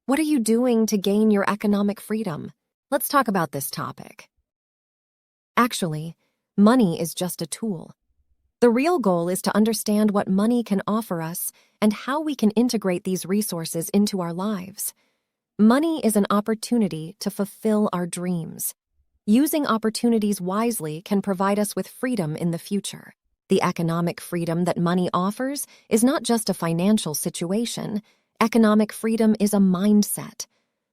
What are you doing to gain your economic freedom? Let's talk about this topic. Actually, money is just a tool. The real goal is to understand what money can offer us and how we can integrate these resources into our lives. Money is an opportunity to fulfill our dreams. Using opportunities wisely can provide us with freedom in the future. The economic freedom that money offers is not just a financial situation. Economic freedom is a mindset.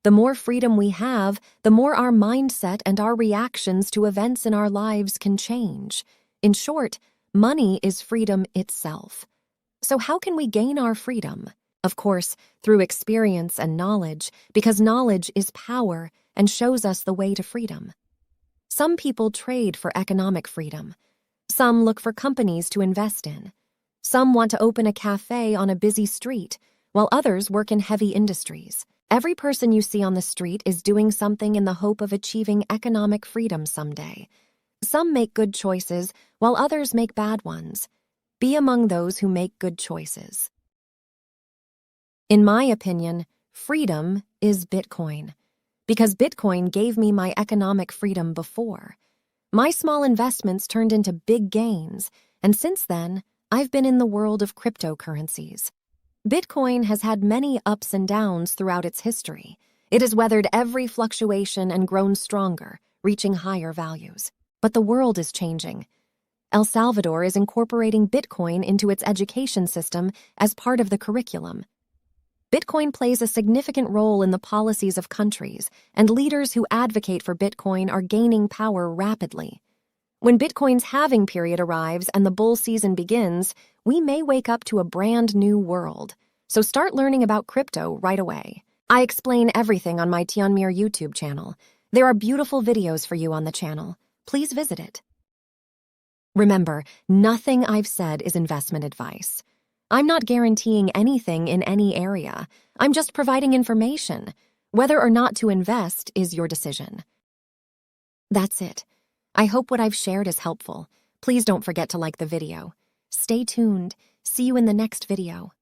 The more freedom we have, the more our mindset and our reactions to events in our lives can change. In short, money is freedom itself. So how can we gain our freedom? Of course, through experience and knowledge, because knowledge is power and shows us the way to freedom. Some people trade for economic freedom. Some look for companies to invest in. Some want to open a cafe on a busy street, while others work in heavy industries. Every person you see on the street is doing something in the hope of achieving economic freedom someday. Some make good choices, while others make bad ones. Be among those who make good choices. In my opinion, freedom is Bitcoin, because Bitcoin gave me my economic freedom before. My small investments turned into big gains, and since then, I've been in the world of cryptocurrencies. Bitcoin has had many ups and downs throughout its history. It has weathered every fluctuation and grown stronger, reaching higher values. But the world is changing. El Salvador is incorporating Bitcoin into its education system as part of the curriculum. Bitcoin plays a significant role in the policies of countries, and leaders who advocate for Bitcoin are gaining power rapidly. When Bitcoin's halving period arrives and the bull season begins, we may wake up to a brand new world. So start learning about crypto right away. I explain everything on my Tionmir YouTube channel. There are beautiful videos for you on the channel. Please visit it. Remember, nothing I've said is investment advice. I'm not guaranteeing anything in any area. I'm just providing information. Whether or not to invest is your decision. That's it. I hope what I've shared is helpful. Please don't forget to like the video. Stay tuned. See you in the next video.